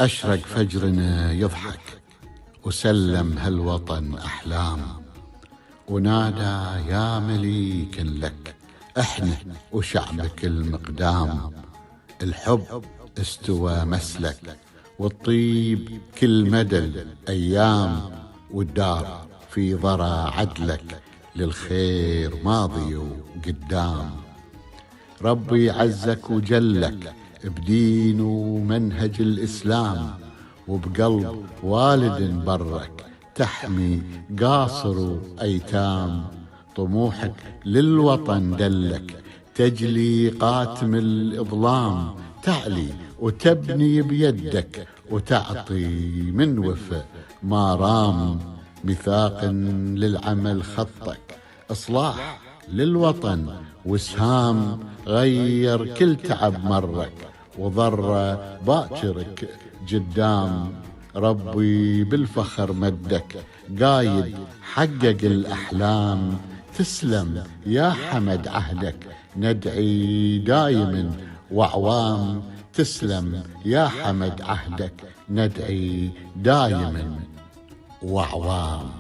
أشرق فجرنا يضحك وسلم هالوطن أحلام، ونادى يا مليك لك احنا وشعبك المقدام. الحب استوى مسلك والطيب كل مدى الأيام، والدار في ضرى عدلك للخير ماضي وقدام. ربي عزك وجلك بدين ومنهج الإسلام، وبقلب والد برك تحمي قاصر وأيتام. طموحك للوطن دلك تجلي قاتم الإظلام، تعلي وتبني بيدك وتعطي من وفى ما رام. ميثاق للعمل خطك إصلاح للوطن وسهام، غير كل تعب مرك وضر باكرك قدام. ربي بالفخر مدك قايد حقق الأحلام، تسلم يا حمد عهدك ندعي دايما وعوام. تسلم يا حمد عهدك ندعي دايما وعوام.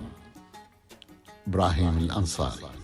إبراهيم الأنصاري.